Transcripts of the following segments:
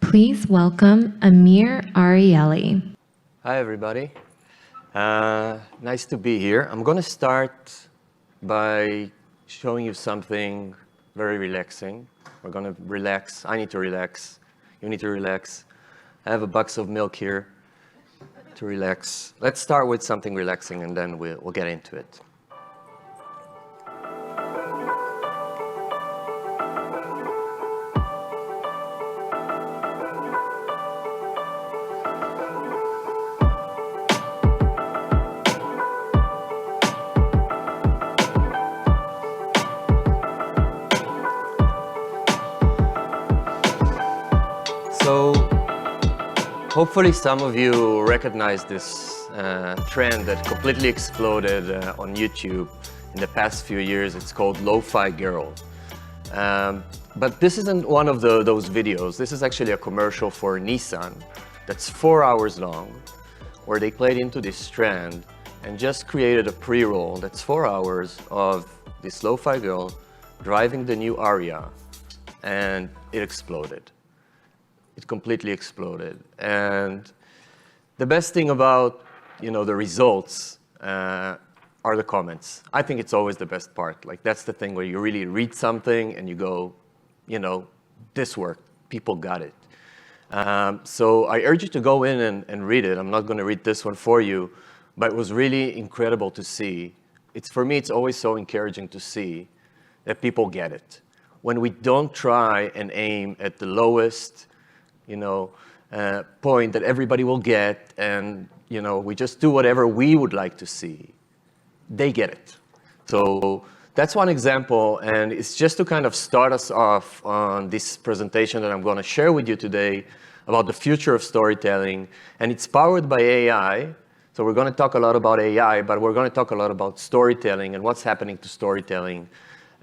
Please welcome Amir Ariely. Hi, everybody. Nice to be here. I'm going to start by showing you something very relaxing. We're going to relax. I need to relax. You need to relax. I have a box of milk here to relax. Let's start with something relaxing, and then we'll get into it. So hopefully some of you recognize this trend that completely exploded on YouTube in the past few years. It's called Lo-Fi Girl. But this isn't one of those videos. This is actually a commercial for Nissan that's 4 hours long, where they played into this trend and just created a pre-roll that's 4 hours of this Lo-Fi girl driving the new Ariya, and it exploded. It completely exploded. And the best thing about, the results are the comments. I think it's always the best part. Like, that's the thing where you really read something and you go, this worked. People got it. So I urge you to go in and read it. I'm not going to read this one for you, but it was really incredible to see. For me, it's always so encouraging to see that people get it. When we don't try and aim at the lowest point that everybody will get, and we just do whatever we would like to see, they get it. So that's one example, and it's just to kind of start us off on this presentation that I'm going to share with you today about the future of storytelling, and it's powered by AI. So we're going to talk a lot about AI, but we're going to talk a lot about storytelling and what's happening to storytelling.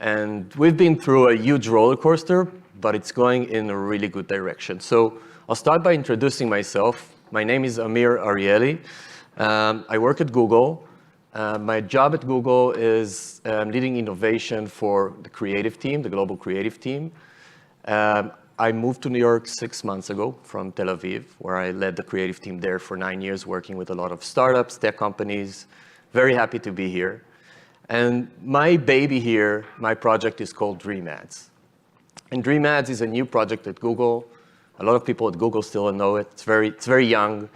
And we've been through a huge roller coaster, but it's going in a really good direction. So I'll start by introducing myself. My name is Amir Ariely. I work at Google. My job at Google is leading innovation for the creative team, the global creative team. I moved to New York 6 months ago from Tel Aviv, where I led the creative team there for 9 years, working with a lot of startups, tech companies. Very happy to be here. And my baby here, my project is called Dream Ads. And Dream Ads is a new project at Google. A lot of people at Google still don't know it. It's very young.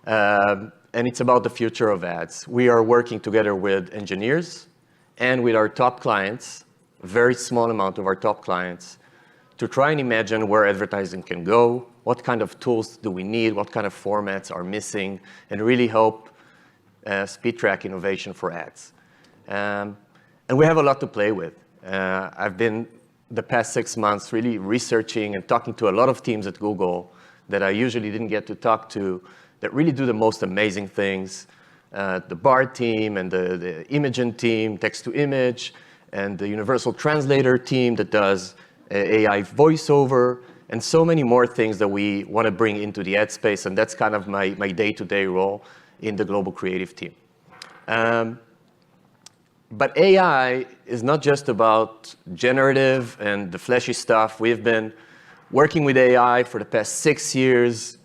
And it's about the future of ads. We are working together with engineers and with our top clients, a very small amount of our top clients, to try and imagine where advertising can go, what kind of tools do we need, what kind of formats are missing, and really help speed track innovation for ads. And we have a lot to play with. I've been the past 6 months really researching and talking to a lot of teams at Google that I usually didn't get to talk to, that really do the most amazing things. The BART team and the Imagen team, text to image, and the Universal Translator team that does AI voiceover, and so many more things that we want to bring into the ad space. And that's kind of my day-to-day role in the global creative team. But AI is not just about generative and the flashy stuff. We've been working with AI for the past 6 years,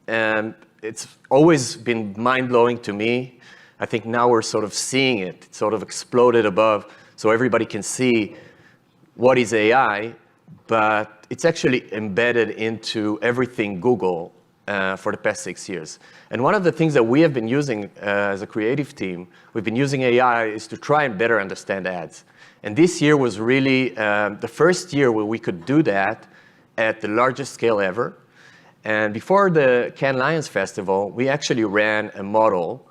and it's always been mind-blowing to me. I think now we're sort of seeing it. It sort of exploded above, so everybody can see what is AI, but it's actually embedded into everything Google for the past 6 years. And one of the things that we have been using as a creative team, we've been using AI, is to try and better understand ads. And this year was really the first year where we could do that at the largest scale ever. And before the Cannes Lions Festival, we actually ran a model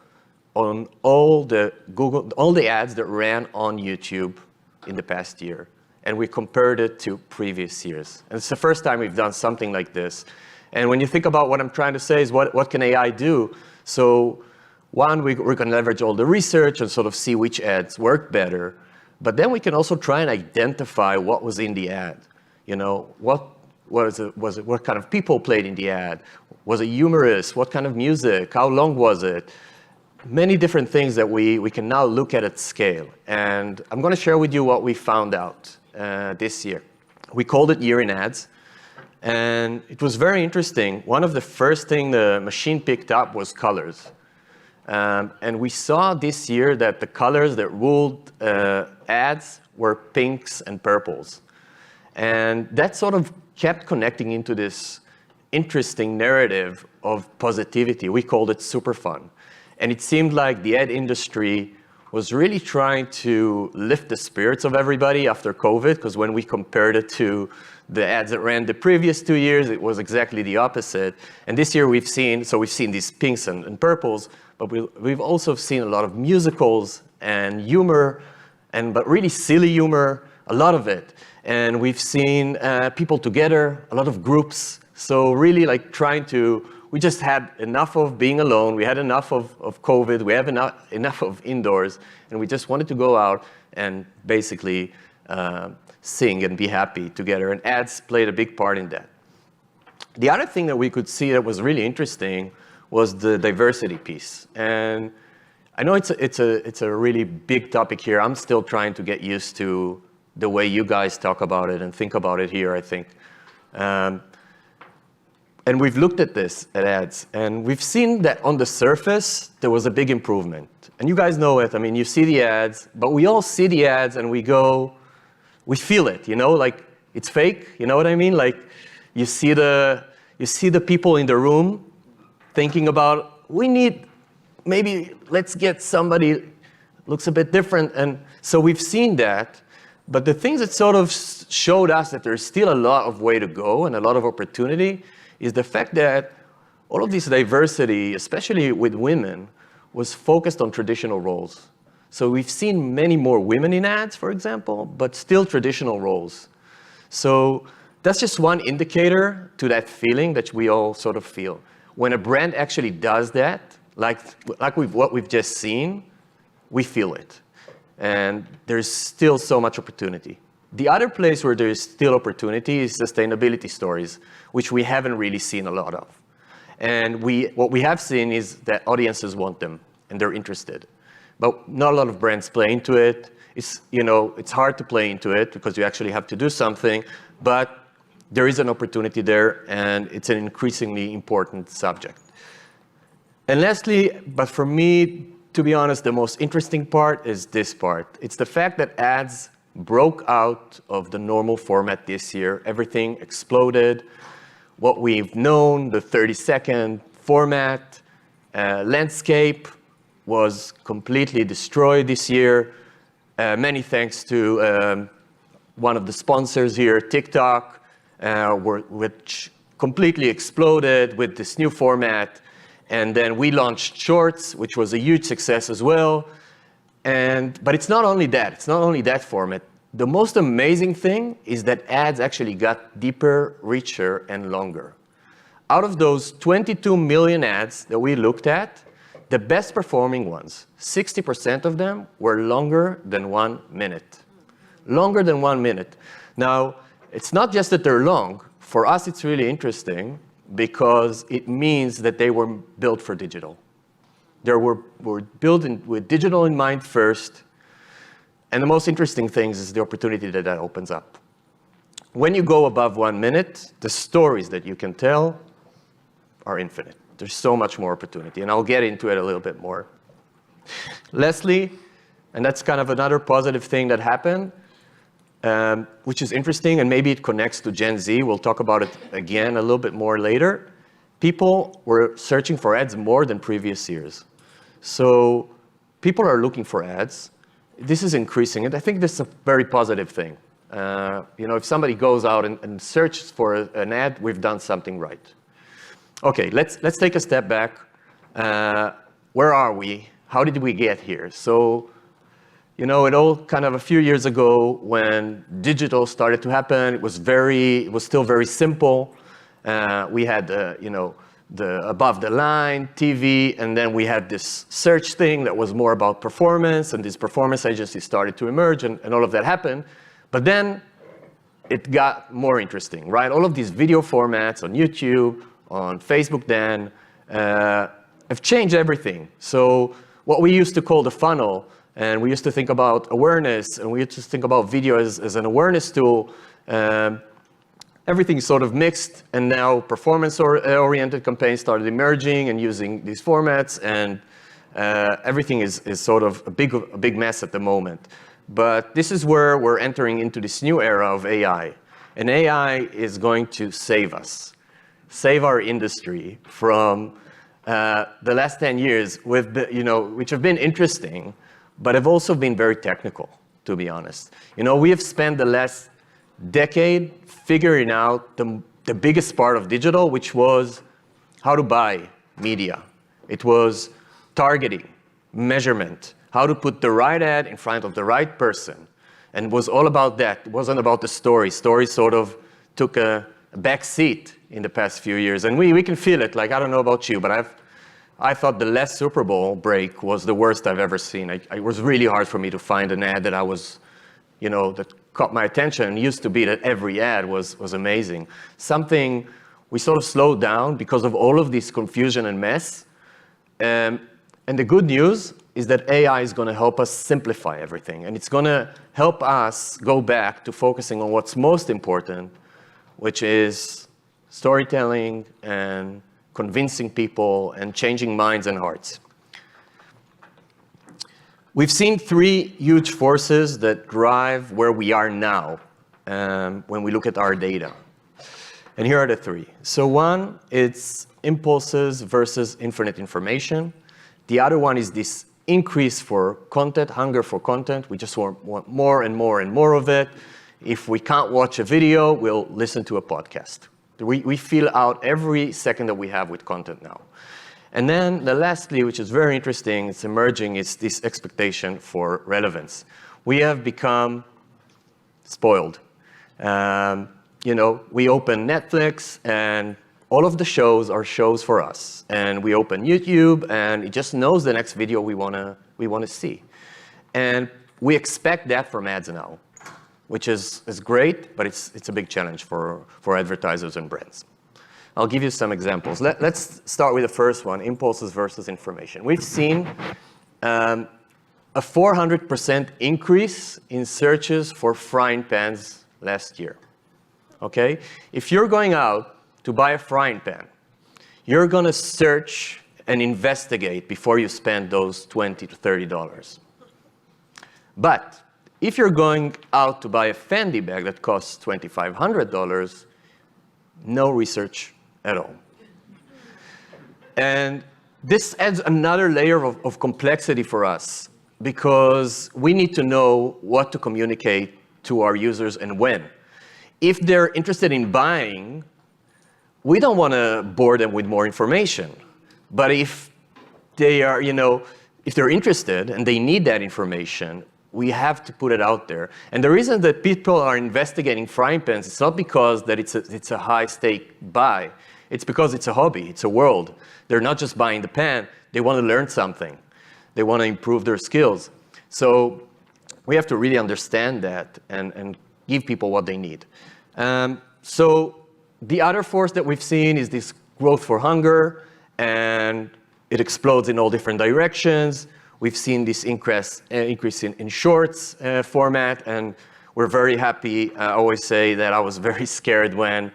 on all the ads that ran on YouTube in the past year. And we compared it to previous years. And it's the first time we've done something like this. And when you think about what I'm trying to say is what can AI do? So one, we can leverage all the research and sort of see which ads work better. But then we can also try and identify what was in the ad. What kind of people played in the ad? Was it humorous? What kind of music? How long was it? Many different things that we can now look at scale. And I'm going to share with you what we found out this year. We called it Year in Ads. And it was very interesting. One of the first things the machine picked up was colors. And we saw this year that the colors that ruled ads were pinks and purples. And that sort of kept connecting into this interesting narrative of positivity. We called it super fun. And it seemed like the ad industry was really trying to lift the spirits of everybody after COVID, because when we compared it to the ads that ran the previous 2 years, it was exactly the opposite. And this year we've seen these pinks and purples, but we've also seen a lot of musicals and humor, but really silly humor, a lot of it. And we've seen people together, a lot of groups. So really like we just had enough of being alone. We had enough of COVID. We have enough of indoors. And we just wanted to go out and basically sing and be happy together. And ads played a big part in that. The other thing that we could see that was really interesting was the diversity piece. And I know it's a really big topic here. I'm still trying to get used to the way you guys talk about it and think about it here, I think. And we've looked at this at ads, and we've seen that on the surface, there was a big improvement. And you guys know it. I mean, you see the ads, but we all see the ads and we feel it, like it's fake, you know what I mean? Like you see the people in the room thinking about, let's get somebody looks a bit different. And so we've seen that. But the things that sort of showed us that there's still a lot of way to go and a lot of opportunity is the fact that all of this diversity, especially with women, was focused on traditional roles. So we've seen many more women in ads, for example, but still traditional roles. So that's just one indicator to that feeling that we all sort of feel. When a brand actually does that, like what we've just seen, we feel it. And there's still so much opportunity. The other place where there's still opportunity is sustainability stories, which we haven't really seen a lot of. And what we have seen is that audiences want them, and they're interested. But not a lot of brands play into it. It's hard to play into it because you actually have to do something, but there is an opportunity there, and it's an increasingly important subject. And lastly, but for me, to be honest, the most interesting part is this part. It's the fact that ads broke out of the normal format this year. Everything exploded. What we've known, the 30-second format, landscape was completely destroyed this year. Many thanks to one of the sponsors here, TikTok, which completely exploded with this new format. And then we launched Shorts, which was a huge success as well. But it's not only that. It's not only that format. The most amazing thing is that ads actually got deeper, richer, and longer. Out of those 22 million ads that we looked at, the best performing ones, 60% of them were longer than 1 minute. Longer than 1 minute. Now, it's not just that they're long. For us, it's really interesting because it means that they were built for digital. They were built with digital in mind first. And the most interesting thing is the opportunity that opens up. When you go above 1 minute, the stories that you can tell are infinite. There's so much more opportunity, and I'll get into it a little bit more. Lastly, and that's kind of another positive thing that happened, which is interesting, and maybe it connects to Gen Z. We'll talk about it again a little bit more later. People were searching for ads more than previous years. So people are looking for ads. This is increasing, and I think this is a very positive thing. If somebody goes out and searches for an ad, we've done something right. Okay, let's take a step back. Where are we? How did we get here? So, it all kind of a few years ago when digital started to happen, it was still very simple. We had the above the line TV, and then we had this search thing that was more about performance, and these performance agencies started to emerge, and all of that happened. But then it got more interesting, right? All of these video formats on YouTube, on Facebook then, have changed everything. So what we used to call the funnel, and we used to think about awareness, and we used to think about video as an awareness tool, everything is sort of mixed, and now performance-oriented campaigns started emerging and using these formats, and everything is sort of a big mess at the moment. But this is where we're entering into this new era of AI. And AI is going to save us, save our industry from the last 10 years, which have been interesting, but have also been very technical, to be honest. We have spent the last decade figuring out the biggest part of digital, which was how to buy media. It was targeting, measurement, how to put the right ad in front of the right person. And it was all about that. It wasn't about the story. Stories sort of took a back seat in the past few years. And we can feel it. Like, I don't know about you, but I thought the last Super Bowl break was the worst I've ever seen. It was really hard for me to find an ad that that caught my attention. It used to be that every ad was amazing. Something we sort of slowed down because of all of this confusion and mess. And the good news is that AI is going to help us simplify everything. And it's going to help us go back to focusing on what's most important, which is storytelling and convincing people and changing minds and hearts. We've seen three huge forces that drive where we are now when we look at our data. And here are the three. So one, it's impulses versus infinite information. The other one is this increase for content, hunger for content. We just want more and more and more of it. If we can't watch a video, we'll listen to a podcast. We fill out every second that we have with content now. And then lastly, which is very interesting, it's emerging, is this expectation for relevance. We have become spoiled. We open Netflix and all of the shows are shows for us. And we open YouTube and it just knows the next video we want to see. And we expect that from ads now, which is great, but it's a big challenge for advertisers and brands. I'll give you some examples. Let's start with the first one, impulses versus information. We've seen a 400% increase in searches for frying pans last year. Okay? If you're going out to buy a frying pan, you're going to search and investigate before you spend those $20 to $30. But if you're going out to buy a Fendi bag that costs $2,500, no research at all. And this adds another layer of complexity for us because we need to know what to communicate to our users and when. If they're interested in buying, we don't want to bore them with more information. But if they are, if they're interested and they need that information, we have to put it out there. And the reason that people are investigating frying pans, it's not because that it's a high-stake buy. It's because it's a hobby. It's a world. They're not just buying the pan. They want to learn something. They want to improve their skills. So we have to really understand that and give people what they need. So the other force that we've seen is this growth for hunger, and it explodes in all different directions. We've seen this increase in shorts format, and we're very happy. I always say that I was very scared when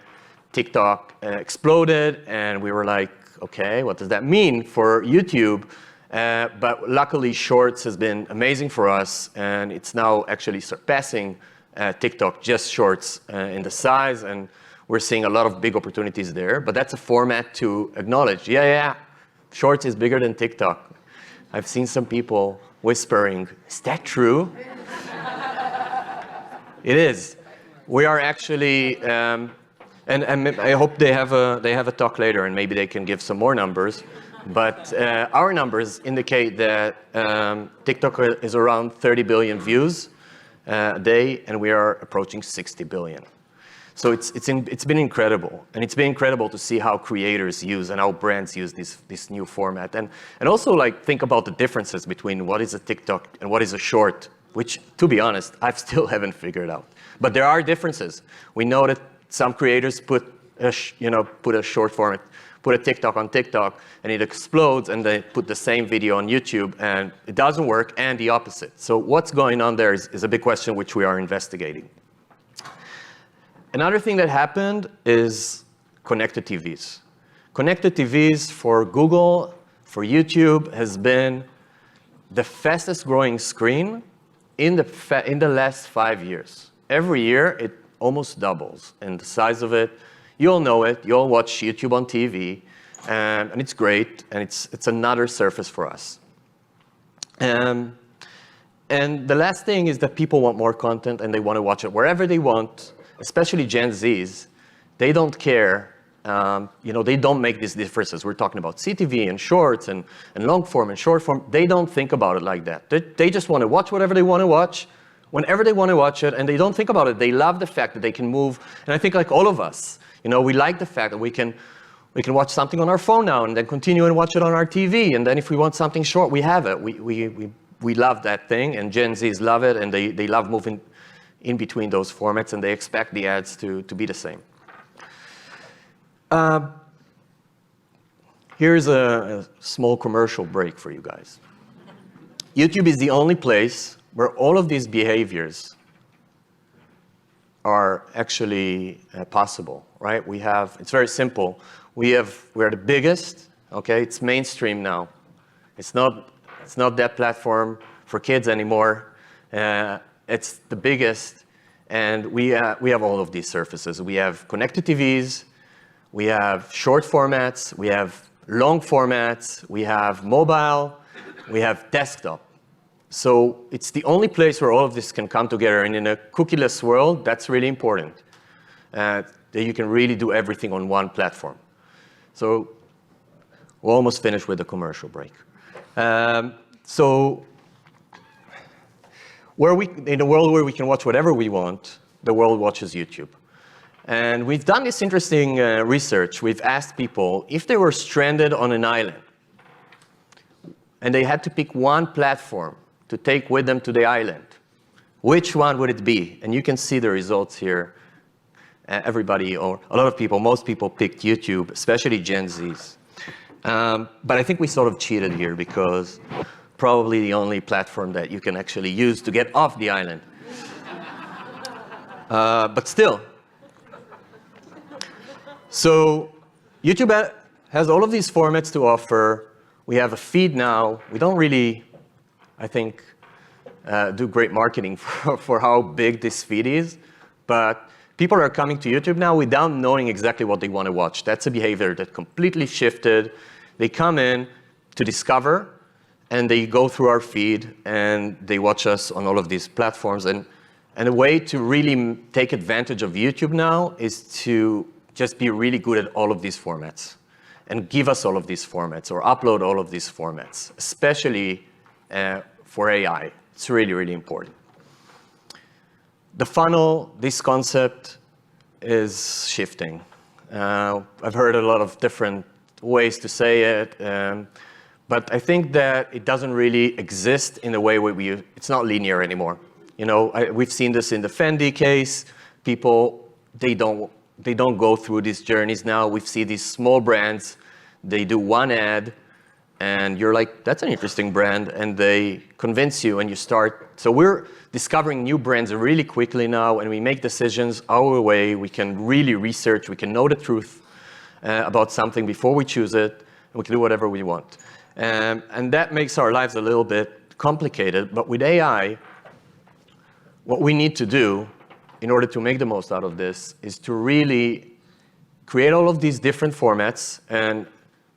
TikTok exploded, and we were like, okay, what does that mean for YouTube? But luckily, Shorts has been amazing for us, and it's now actually surpassing TikTok, just Shorts in the size, and we're seeing a lot of big opportunities there. But that's a format to acknowledge. Yeah, Shorts is bigger than TikTok. I've seen some people whispering, is that true? It is. We are actually, and I hope they have a talk later, and maybe they can give some more numbers. But our numbers indicate that TikTok is around 30 billion views a day, and we are approaching 60 billion. So it's been incredible, and it's been incredible to see how creators use and how brands use this new format, and also like think about the differences between what is a TikTok and what is a short, which, to be honest, I still haven't figured out. But there are differences. We know that some creators put a short format, put a TikTok on TikTok, and it explodes, and they put the same video on YouTube, and it doesn't work, and the opposite. So what's going on there is a big question which we are investigating. Another thing that happened is connected TVs. Connected TVs for Google, for YouTube, has been the fastest growing screen in the last 5 years. Every year, it almost doubles in the size of it. You all know it. You all watch YouTube on TV, and it's great, and it's another surface for us. And the last thing is that people want more content, and they want to watch it wherever they want, especially Gen Zs. They don't care. They don't make these differences. We're talking about CTV and shorts and long form and short form. They don't think about it like that. They just want to watch whatever they want to watch, whenever they want to watch it, and they don't think about it. They love the fact that they can move. And I think like all of us, we like the fact that we can watch something on our phone now and then continue and watch it on our TV. And then if we want something short, we have it. We love that thing, and Gen Zs love it, and they love moving in between those formats, and they expect the ads to be the same. Here's a small commercial break for you guys. YouTube is the only place where all of these behaviors are actually possible, right? It's very simple. We're the biggest, okay? It's mainstream now. It's not that platform for kids anymore. It's the biggest, and we have all of these surfaces. We have connected TVs, we have short formats, we have long formats, we have mobile, we have desktop. So it's the only place where all of this can come together, and in a cookieless world, that's really important, that you can really do everything on one platform. So we're almost finished with the commercial break. So in a world where we can watch whatever we want, the world watches YouTube. And we've done this interesting research. We've asked people if they were stranded on an island and they had to pick one platform to take with them to the island, which one would it be? And you can see the results here. Everybody, or a lot of people, most people picked YouTube, especially Gen Zs. But I think we sort of cheated here, because probably the only platform that you can actually use to get off the island. But still. So YouTube has all of these formats to offer. We have a feed now. We don't really, I think, do great marketing for how big this feed is. But people are coming to YouTube now without knowing exactly what they want to watch. That's a behavior that completely shifted. They come in to discover, and they go through our feed, and they watch us on all of these platforms. And a way to really take advantage of YouTube now is to just be really good at all of these formats and give us all of these formats or upload all of these formats, especially for AI. It's really, really important. The funnel, this concept is shifting. I've heard a lot of different ways to say it, but I think that it doesn't really exist in the way it's not linear anymore. We've seen this in the Fendi case. People, they don't go through these journeys now. We see these small brands, they do one ad, and you're like, that's an interesting brand, and they convince you, and you start. So we're discovering new brands really quickly now, and we make decisions our way. We can really research, we can know the truth about something before we choose it, and we can do whatever we want. And that makes our lives a little bit complicated, but with AI, what we need to do in order to make the most out of this is to really create all of these different formats, and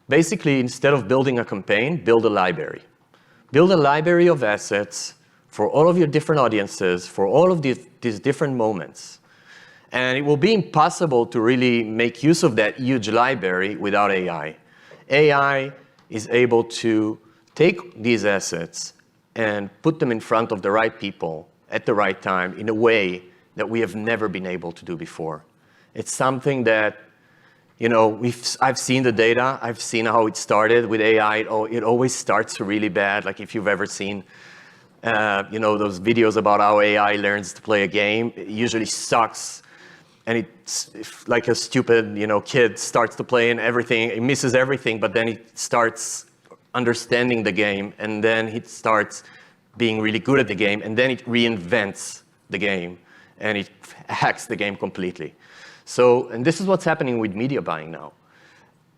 basically, instead of building a campaign, build a library. Build a library of assets for all of your different audiences, for all of these different moments. And it will be impossible to really make use of that huge library without AI. AI is able to take these assets and put them in front of the right people at the right time in a way that we have never been able to do before. It's something that, I've seen the data. I've seen how it started with AI. It always starts really bad. Like if you've ever seen, those videos about how AI learns to play a game, it usually sucks. And it's like a stupid, kid starts to play and everything, it misses everything, but then it starts understanding the game, and then it starts being really good at the game, and then it reinvents the game, and it hacks the game completely. So, and this is what's happening with media buying now.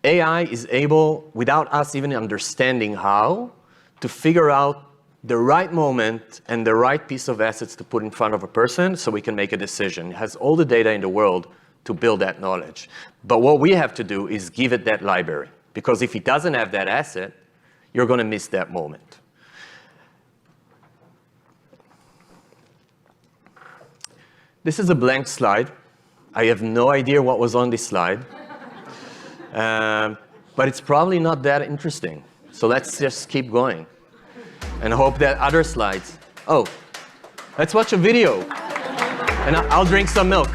AI is able, without us even understanding how, to figure out the right moment and the right piece of assets to put in front of a person so we can make a decision. It has all the data in the world to build that knowledge. But what we have to do is give it that library. Because if it doesn't have that asset, you're going to miss that moment. This is a blank slide. I have no idea what was on this slide. But it's probably not that interesting. So let's just keep going and hope that other slides. Oh, let's watch a video. And I'll drink some milk.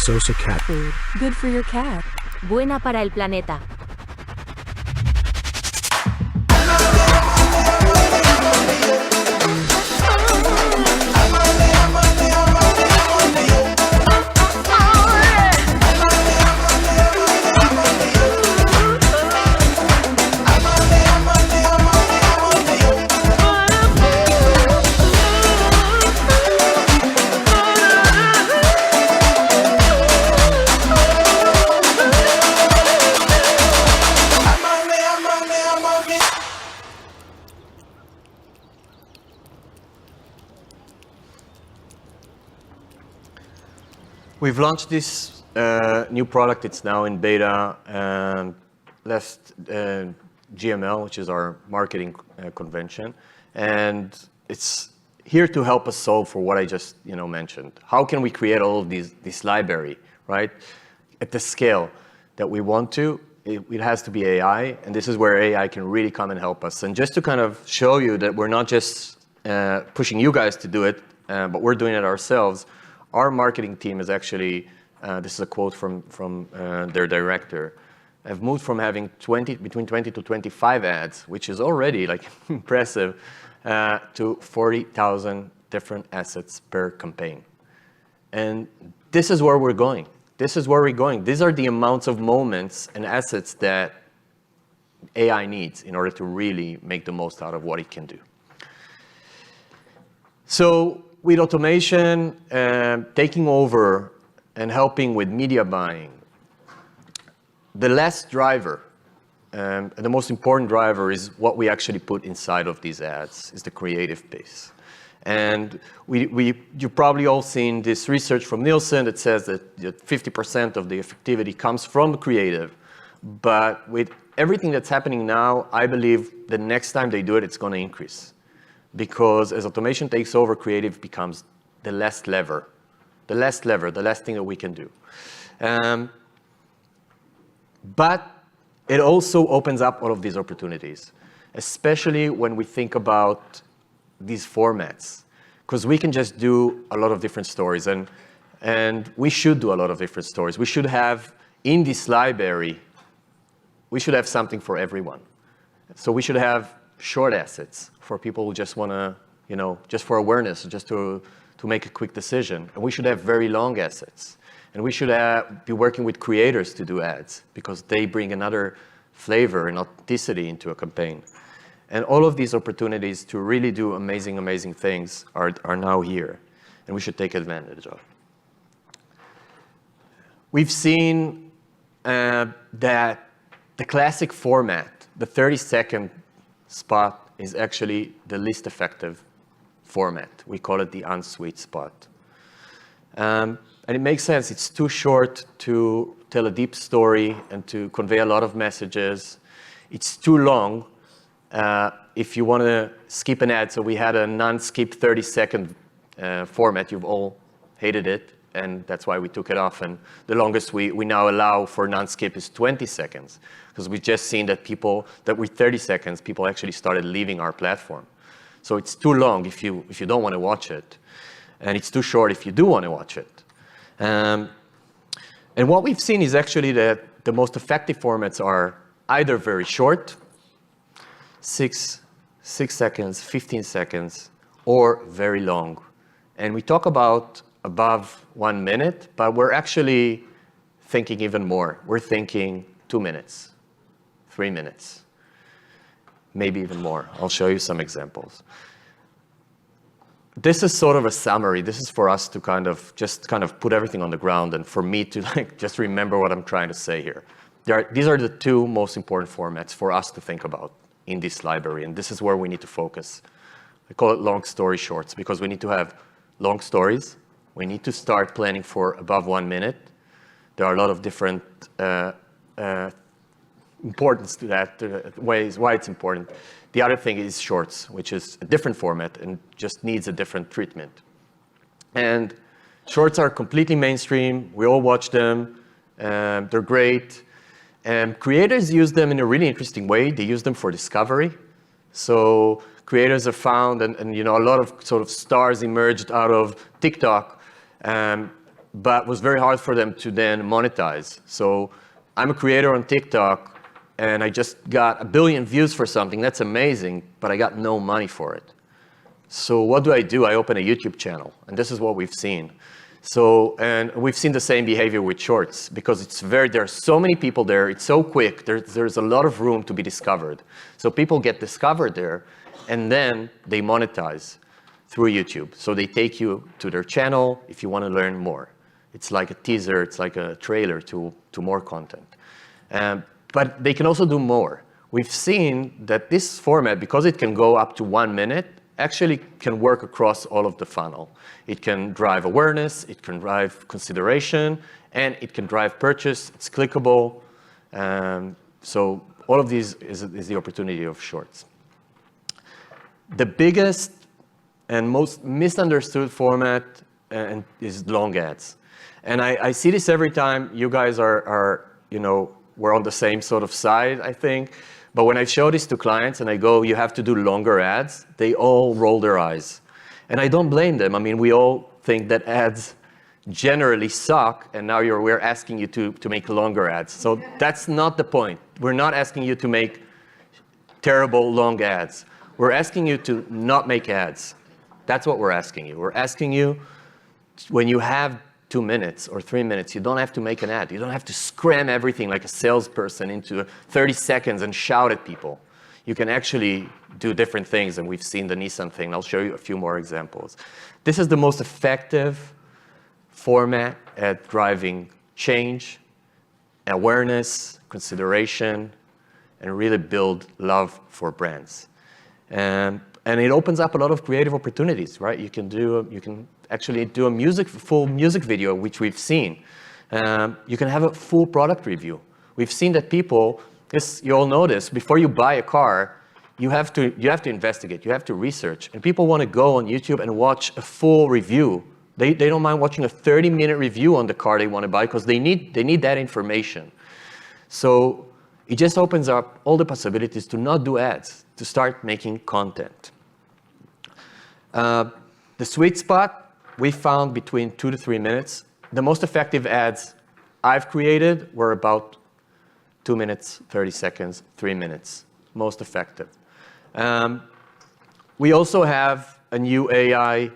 Sosa cat Food. Good for your cat. Buena para el planeta. We've launched this new product. It's now in beta. Left GML, which is our marketing convention, and it's here to help us solve for what I just mentioned. How can we create all of this library, right, at the scale that we want to? It has to be AI, and this is where AI can really come and help us. And just to kind of show you that we're not just pushing you guys to do it, but we're doing it ourselves. Our marketing team is actually, this is a quote from their director, have moved from having between 20 to 25 ads, which is already like impressive, to 40,000 different assets per campaign. And this is where we're going. This is where we're going. These are the amounts of moments and assets that AI needs in order to really make the most out of what it can do. So with automation taking over and helping with media buying, the last driver, the most important driver is what we actually put inside of these ads, is the creative piece. And you've probably all seen this research from Nielsen that says that 50% of the effectivity comes from creative. But with everything that's happening now, I believe the next time they do it, it's going to increase. Because as automation takes over, creative becomes the last lever, the last thing that we can do. But it also opens up all of these opportunities, especially when we think about these formats, because we can just do a lot of different stories, and we should do a lot of different stories. We should have, in this library, we should have something for everyone. So we should have short assets for people who just want to, just for awareness, just to make a quick decision. And we should have very long assets. And we should be working with creators to do ads, because they bring another flavor and authenticity into a campaign. And all of these opportunities to really do amazing, amazing things are now here, and we should take advantage of. We've seen that the classic format, the 30-second spot, is actually the least effective format. We call it the unsweet spot. And it makes sense. It's too short to tell a deep story and to convey a lot of messages. It's too long if you want to skip an ad. So we had a non-skip 30-second format. You've all hated it, and that's why we took it off. And the longest we now allow for non-skip is 20 seconds, because we've just seen that with 30 seconds, people actually started leaving our platform. So it's too long if you don't want to watch it, and it's too short if you do want to watch it. And what we've seen is actually that the most effective formats are either very short, 6 seconds, 15 seconds, or very long. And we talk about above 1 minute, but we're actually thinking even more. We're thinking 2 minutes, 3 minutes, maybe even more. I'll show you some examples. This is sort of a summary. This is for us to just put everything on the ground, and for me to just remember what I'm trying to say here. These are the two most important formats for us to think about in this library, and this is where we need to focus. I call it long story shorts, because we need to have long stories. We need to start planning for above 1 minute. There are a lot of different importance to that, ways why it's important. The other thing is shorts, which is a different format and just needs a different treatment. And shorts are completely mainstream. We all watch them. They're great. Creators use them in a really interesting way. They use them for discovery. So creators have found, and a lot of sort of stars emerged out of TikTok, but was very hard for them to then monetize. So I'm a creator on TikTok, and I just got 1 billion views for something. That's amazing, but I got no money for it. So what do? I open a YouTube channel, and this is what we've seen. So, and we've seen the same behavior with shorts, because there are so many people there, it's so quick, there's a lot of room to be discovered. So people get discovered there, and then they monetize through YouTube. So they take you to their channel if you want to learn more. It's like a teaser, it's like a trailer to more content. But they can also do more. We've seen that this format, because it can go up to 1 minute, actually can work across all of the funnel. It can drive awareness, it can drive consideration, and it can drive purchase. It's clickable. So all of these is the opportunity of shorts. The biggest and most misunderstood format is long ads. And I see this every time. You guys are we're on the same sort of side, I think. But when I show this to clients and I go, you have to do longer ads, they all roll their eyes. And I don't blame them. I mean, we all think that ads generally suck, and now we're asking you to make longer ads. So that's not the point. We're not asking you to make terrible long ads. We're asking you to not make ads. That's what we're asking you. We're asking you, when you have 2 minutes or 3 minutes, you don't have to make an ad. You don't have to scram everything like a salesperson into 30 seconds and shout at people. You can actually do different things, and we've seen the Nissan thing. I'll show you a few more examples. This is the most effective format at driving change, awareness, consideration, and really build love for brands. And it opens up a lot of creative opportunities, right? You can actually do a full music video, which we've seen. You can have a full product review. We've seen that people, you all know this, before you buy a car, you have to investigate, you have to research. And people want to go on YouTube and watch a full review. They don't mind watching a 30-minute review on the car they want to buy, because they need that information. So it just opens up all the possibilities to not do ads, to start making content. The sweet spot we found between 2 to 3 minutes. The most effective ads I've created were about 2 minutes, 30 seconds, 3 minutes, most effective. We also have a new AI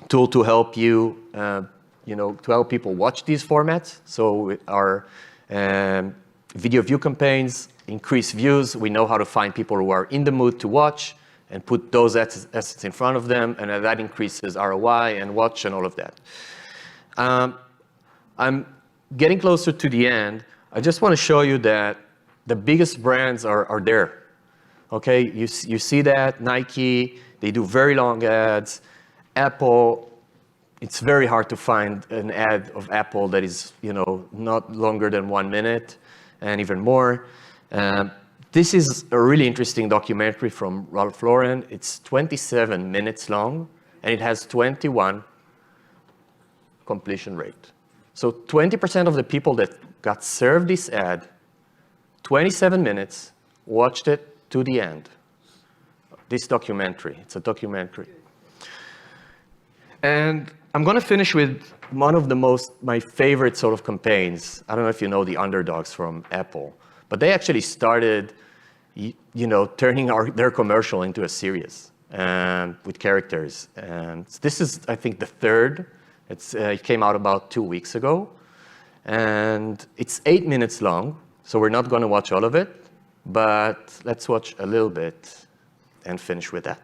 tool to help you, to help people watch these formats. So our video view campaigns increase views. We know how to find people who are in the mood to watch and put those assets in front of them, and that increases ROI and watch and all of that. I'm getting closer to the end. I just want to show you that the biggest brands are there. Okay, you see that, Nike, they do very long ads. Apple, it's very hard to find an ad of Apple that is, not longer than 1 minute and even more. This is a really interesting documentary from Ralph Lauren. It's 27 minutes long, and it has 21 completion rate. So 20% of the people that got served this ad, 27 minutes, watched it to the end. This documentary, it's a documentary. And I'm going to finish with one of my favorite sort of campaigns. I don't know if you know the Underdogs from Apple, but they actually started, turning their commercial into a series with characters. And this is, I think, the third. It came out about 2 weeks ago. And it's 8 minutes long, so we're not going to watch all of it, but let's watch a little bit and finish with that.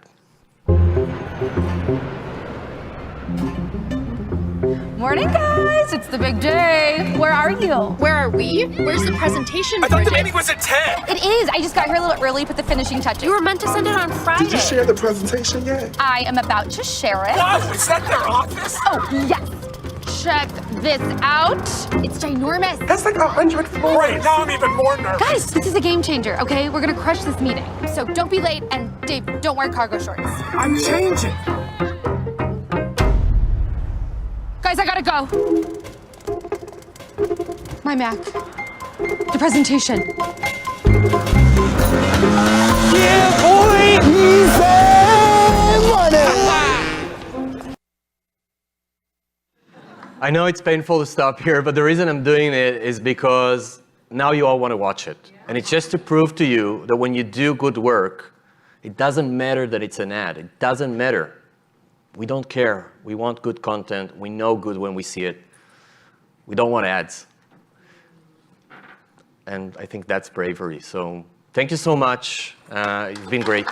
Morning, guys! It's the big day. Where are you? Where are we? Where's the presentation? I thought the meeting was at 10. It is. I just got here a little early, put the finishing touches. You were meant to send it on Friday. Did you share the presentation yet? I am about to share it. Wow, is that their office? Oh, yes. Check this out. It's ginormous. That's like 100 floors. Great, now I'm even more nervous. Guys, this is a game changer, okay? We're gonna crush this meeting. So don't be late, and Dave, don't wear cargo shorts. I'm changing. Guys, I gotta go. My Mac. The presentation. Yeah, boy! Easy money! I know it's painful to stop here, but the reason I'm doing it is because now you all want to watch it. And it's just to prove to you that when you do good work, it doesn't matter that it's an ad. It doesn't matter. We don't care. We want good content. We know good when we see it. We don't want ads. And I think that's bravery. So thank you so much. It's been great.